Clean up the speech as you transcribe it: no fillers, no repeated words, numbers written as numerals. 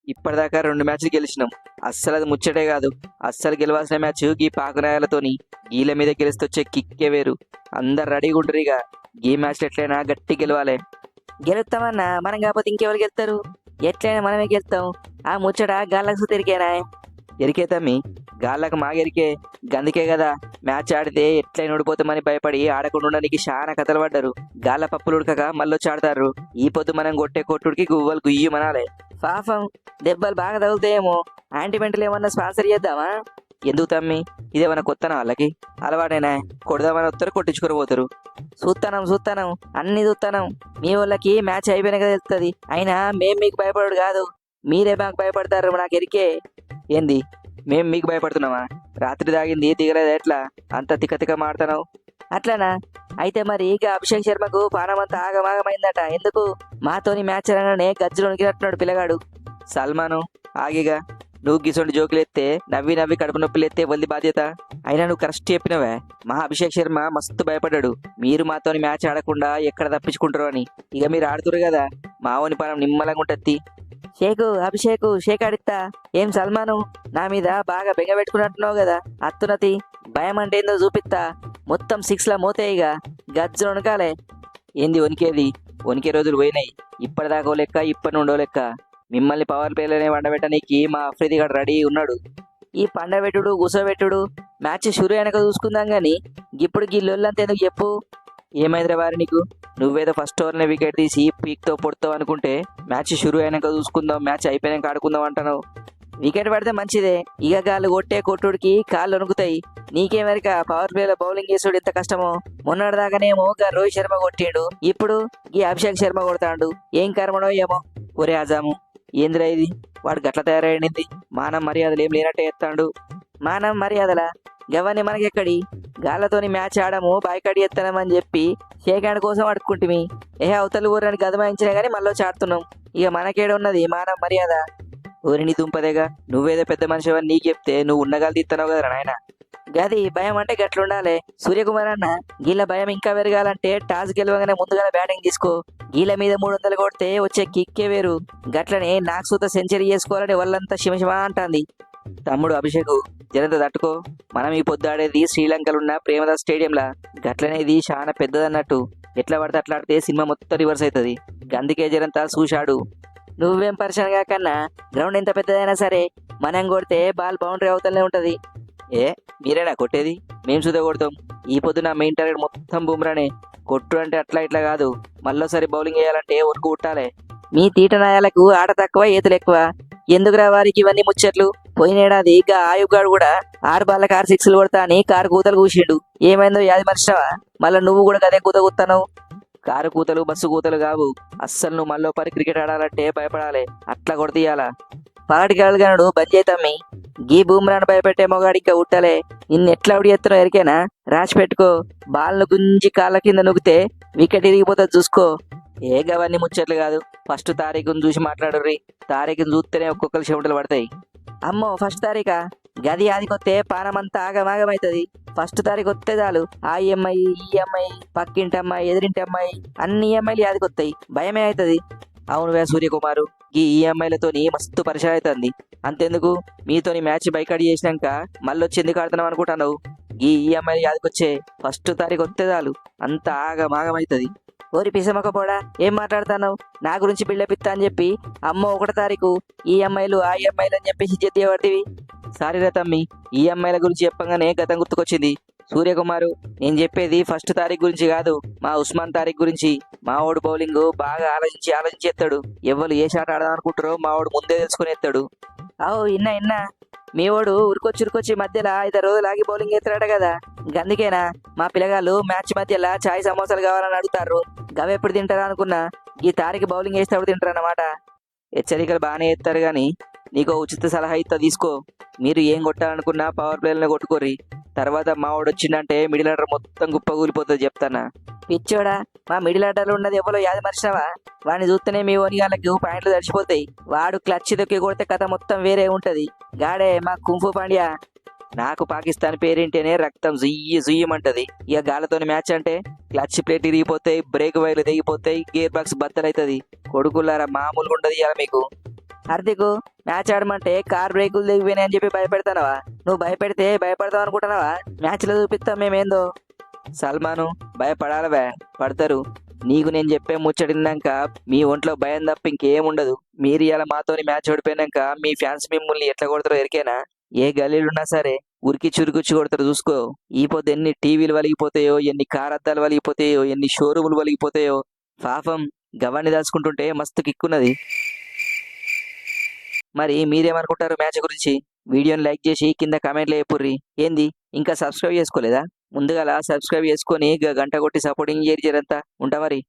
ఇప్పటిదాకా 2 మ్యాచ్లు గెలిచినాం. అస్సలు అది ముచ్చటే కాదు. అస్సలు గెలవాల్సిన మ్యాచ్ గీ పాకురాయాలతోని. గీల మీద గెలిస్తొచ్చే కిక్కే వేరు. అందరు రెడీగా ఉంటారు. ఇక ఈ మ్యాచ్లు ఎట్లయినా గట్టి గెలవాలి. గెలుస్తామన్నా మనం కాకపోతే ఇంకెవరు గెలుస్తారు? ఎట్లయినా మనమే గెలుస్తాం. ఆ ముచ్చట గాళ్ళకు తిరిగేనా? ఎరికే తమ్మి, గాళ్ళకు మాగెరికే. గందుకే కదా మ్యాచ్ ఆడితే ఎట్లయినా ఓడిపోతామని భయపడి ఆడకుండా ఉండడానికి చాలా కథలు పడ్డారు. గాళ్ళ పప్పులు ఉడకక మళ్ళొచ్చి ఆడతారు. ఈ పొద్దు మనం కొట్టే కొట్టుడికి గువ్వలు గుయ్యమనాలే. పాపం దెబ్బలు బాగా తగులుతాయేమో. యాంటీమెంటల్ ఏమన్నా స్పాన్సర్ చేద్దామా? ఎందుకు తమ్మి, ఇదేమన్నా కొత్తనా వాళ్ళకి? అలవాటేనా? కొడదామని వస్తారు, కొట్టించుకొని పోతారు. చూస్తానం అన్ని చూస్తానం. మీ వాళ్ళకి మ్యాచ్ అయిపోయినాక తెలుస్తుంది. అయినా మేం మీకు భయపడు కాదు, మీరే మాకు భయపడతారు. నాకు ఎరికే. ఏంది, మేం మీకు భయపడుతున్నామా? రాత్రి దాగింది దిగలేదు ఎట్లా? అంత తిక్క తిక్క మాడుతున్నావు. అట్లనా? అయితే మరి ఇక అభిషేక్ శర్మకు పానమంతా ఆగమాగమైందట. ఎందుకు? మాతోని మ్యాచ్ అనగానే గజ్జలు వణికినట్టున్నాడు పిల్లగాడు. సల్మాను, ఆగిగా. నువ్వు గిసొంటి జోకులు ఎత్తే నవ్వి నవ్వి కడుపు నొప్పులు ఎత్తే వల్లి బాధ్యత. అయినా నువ్వు కరెక్ట్ చెప్పినవే. మా అభిషేక్ శర్మ మస్తు భయపడ్డాడు. మీరు మాతోని మ్యాచ్ ఆడకుండా ఎక్కడ తప్పించుకుంటారు అని. ఇక మీరు ఆడుతురు కదా, మావోని పనం నిమ్మలంగా ఉంటుంది. అభిషేక్ ఆడిత్తా. ఏం సల్మాను, నా మీద బాగా బెంగ పెట్టుకున్నట్టున్నావు కదా? అత్తునతి భయం అంటే ఏందో చూపిస్తా. మొత్తం 6ల మోతే ఇక గజ్జలు వణకాలే. ఏంది వణికేది? వణికే రోజులు పోయినాయి. ఇప్పటిదాకో లెక్క, ఇప్పటి నుండో లెక్క. మిమ్మల్ని పవర్ ప్లేలోనే వండబెట్టడానికి మా అఫ్రిది గడు రెడీ ఉన్నాడు. ఈ పండబెట్టుడు గుసబెట్టుడు మ్యాచ్ షురు వెనక చూసుకుందాం గాని ఇప్పుడు గిల్లొల్లంతా ఎందుకు చెప్పు? ఏమైందిరా వారి నీకు? నువ్వేదో ఫస్ట్ ఓవర్నే వికెట్ తీసి పీక్తో పొడతావు అనుకుంటే మ్యాచ్ షురు అయినాక చూసుకుందాం, మ్యాచ్ అయిపోయాక ఆడుకుందాం అంటున్నావు. వికెట్ పడితే మంచిదే. ఇక గాళ్ళు కొట్టే కొట్టుడికి కాళ్ళు వణుకుతాయి. నీకేమరిక పవర్ ప్లేలో బౌలింగ్ చేసుడు ఎంత కష్టమో. మొన్నటిదాకానేమో రోహిత్ శర్మ కొట్టిండు, ఇప్పుడు ఈ అభిషేక్ శర్మ కొడతాడు. ఏం కర్మనో ఏమో. ఒరే ఆజాము, ఏందిరా ఇది? వాడు గట్ల తయారైంది. మానం మర్యాదలు ఏం లేనట్టే ఎత్తాడు. మానం మర్యాదలా? గవన్ని మనకెక్కడి? గాళ్ళతోని మ్యాచ్ ఆడము బాయ్కాడి ఎత్తానమని చెప్పి షేక్ హ్యాండ్ కోసం అడుక్కుంటుమి. అవతల ఊరని గదమాయించినా గానీ మళ్ళీ ఆడుతున్నాం. ఇక మనకేడ ఉన్నది మానం మర్యాద? ఊరిని దుంపదేగా. నువ్వేదో పెద్ద మనిషి అని నీకు చెప్తే నువ్వు ఉన్నగాలు తీస్తున్నావు కదా నాయన. గది భయం అంటే గట్లుండాలి. సూర్యకుమార్ అన్న, గీళ్ళ భయం ఇంకా పెరగాలంటే టాస్ గెలవగానే ముందుగా బ్యాటింగ్ తీసుకో. గీళ్ళ మీద 300 కొడితే వచ్చే కిక్కే వేరు. గట్లనే నాకు సూత సెంచరీ చేసుకోవాలని వాళ్ళంతా శిమశిమా అంటాంది. తమ్ముడు అభిషేక్, జనంత తట్టుకో. మనం ఈ పొద్దు ఆడేది శ్రీలంకలో ఉన్న ప్రేమదాస్ స్టేడియంలా. గట్లనే ఇది చాలా పెద్దదన్నట్టు. ఎట్లా పడితే అట్లా ఆడితే సినిమా మొత్తం రివర్స్ అవుతుంది. గందుకే జనంతా చూశాడు. నువ్వేం పరిచయం కాకన్నా, గ్రౌండ్ ఎంత పెద్దదైనా సరే మనం కొడితే బాల్ బౌండరీ అవుతూనే ఉంటది. ఏ మీరేనా కొట్టేది? మేము సుధా కొడతాం. ఈ పొద్దున మెయిన్ టార్గెట్ మొత్తం బుమ్రానే. కొట్టు అంటే అట్లా ఇట్లా కాదు, మళ్ళీసారి బౌలింగ్ వేయాలంటే ఒరుకు ఉట్టాలే. మీ తీటనాయాలకు ఆట తక్కువ ఈతలు ఎక్కువ. ఎందుకురా వారికి ఇవన్నీ ముచ్చట్లు? పోయినేడాది ఇక ఆయుగాడు కూడా 6 బాళ్ళకి 6 సిక్స్లు కొడతా అని కారు కూతలు కూసిండు. ఏమైందో యాది మర్చినావా? మళ్ళీ నువ్వు కూడా గదే కూత కూతున్నావు. కారు కూతలు బస్సు కూతలు కావు. అస్సలు నువ్వు మళ్ళీ పరి క్రికెట్ ఆడాలంటే భయపడాలి. అట్లా కొడతీయాలా? పాటిగాడు బంద్ చేద్దామి. గీ బూమ్రాను భయపెట్టే మొగాడి ఇంకా ఉట్టలే. నిన్ను ఎట్లా ఉడి ఎత్తునో ఎరికేనా? రాసి పెట్టుకో. బాల్ను గుంజి కాళ్ళ కింద నొక్కితే వికెట్ ఇరిగిపోతుంది చూసుకో. ఏ గవన్నీ ముచ్చట్లు కాదు. ఫస్ట్ తారీఖును చూసి మాట్లాడుర్రి. తారీఖును చూస్తేనే ఒక్కొక్కరు చెమటలు పడతాయి. అమ్మో, ఫస్ట్ తారీఖా? గది ఆదికొస్తే పానమంతా ఆగమాగమవుతుంది. ఫస్ట్ తారీఖు వస్తే చాలు ఆ ఈఎంఐ, ఈఎంఐ, పక్కింటి అమ్మాయి, ఎదిరింటి అమ్మాయి, అన్ని ఈఎంఐలు ఆదికొస్తాయి. భయమే అవుతుంది. అవునువే సూర్యకుమారు, ఈ ఈఎంఐలతోని మస్తు పరిచయం అవుతుంది. అంతెందుకు, మీతోని మ్యాచ్ బైకాడి చేసినాక మళ్ళీ వచ్చి ఎందుకు ఆడుతున్నావు అనుకుంటున్నావు? ఈ ఈఎంఐలు యాదకొచ్చే ఫస్ట్ తారీఖు వస్తే చాలు అంత ఆగమాగమవుతుంది. ఓరి పిసమకపోడా, ఏం మాట్లాడుతున్నావు? నా గురించి బిల్డప్ ఇస్తా అని చెప్పి అమ్మో 1 తారీఖు ఈఎంఐలు ఆ ఈఎంఐలు అని చెప్పేసి జెత్తివడివి. సారీరా తమ్మి, ఈఎంఐల గురించి చెప్పంగానే గతం గుర్తుకొచ్చింది. సూర్యకుమారు, నేను చెప్పేది ఫస్ట్ తారీఖు గురించి కాదు, మా ఉస్మాన్ తారీఖు గురించి. మా ఓడు బౌలింగ్ బాగా ఆలోచించి ఎత్తాడు. ఎవరు ఏ షాట్ ఆడదాం అనుకుంటారో మా ఓడు ముందే తెలుసుకుని ఎత్తాడు. అవు ఇన్నా మీ వాడు ఉరుకొచ్చి మధ్యలో 5 రోజులు ఆగి బౌలింగ్ ఎత్తాడట కదా. గందుకేనా మా పిల్లగాళ్ళు మ్యాచ్ మధ్యలో చాయ్ సమోసాలు కావాలని అడుగుతారు. గవెప్పుడు తింటారా అనుకున్నా, ఈ తారీఖు బౌలింగ్ వేసేటప్పుడు తింటారన్నమాట. హెచ్చరికలు బాగానే ఎత్తారు కానీ నీకు ఉచిత సలహా ఇస్తా తీసుకో. మీరు ఏం కొట్టాలనుకున్నా పవర్ ప్లేలను కొట్టుకోర్రి. తర్వాత మా వాడు వచ్చిందంటే మిడిల్ ఆర్డర్ మొత్తం గుప్ప కూలిపోతుంది చెప్తానా. పిచ్చోడా, మా మిడిల్ ఆర్డర్లో ఉన్నది ఎవరో యాది మర్చినావా? వాడిని చూస్తేనే మీ ఓనిగాళ్ళకి పాయింట్లు తడిచిపోతాయి. వాడు క్లచ్ దొక్కి కొడితే కథ మొత్తం వేరే ఉంటది. గాడే మా కుంఫు పాండ్యా. నాకు పాకిస్తాన్ పేరింటేనే రక్తం జుయ్యమంటది. ఇక గాలతోని మ్యాచ్ అంటే క్లచ్ ప్లేట్ ఇరిగిపోతాయి, బ్రేక్ వైర్లు తెగిపోతాయి, గేర్ బాక్స్ బద్దలవుతుంది. కొడుకులారా మామూలుగా ఉండదు ఇవాళ మీకు. హార్దిక్ మ్యాచ్ ఆడమంటే కార్ బ్రేకులు దిగిపోయినాయి అని చెప్పి భయపెడతానవా? నువ్వు భయపెడితే భయపడతావు అనుకుంటున్నావా? మ్యాచ్ లో చూపిస్తాం మేమేందో. సల్మాను భయపడాలవే, పడతారు. నీకు నేను చెప్పే ముచ్చటినాక మీ ఒంట్లో భయం తప్ప ఇంకేముండదు. మీరు ఇలా మాతోని మ్యాచ్ ఓడిపోయినాక మీ ఫ్యాన్స్ మిమ్మల్ని ఎట్లా కొడతారో ఎరికేనా? ఏ గల్లీలున్నా సరే ఉరికి చురుకుచ్చి కొడతారు చూసుకో. ఈ పొద్దు ఎన్ని టీవీలు వలిగిపోతాయో, ఎన్ని కార్ అద్దాలు వలిగిపోతాయో, ఎన్ని షోరూములు వలిగిపోతాయో. పాపం గవాన్ని దాచుకుంటుంటే మస్తు కిక్కున్నది. మరి మీరేమనుకుంటారు మ్యాచ్ గురించి? వీడియోని లైక్ చేసి కింద కామెంట్లో చెప్పుర్రి. ఏంది ఇంకా సబ్స్క్రైబ్ చేసుకోలేదా? ముందుగా సబ్స్క్రైబ్ చేసుకొని గంట కొట్టి సపోర్టింగ్ చేయరు జరంతా. ఉంటా మరి.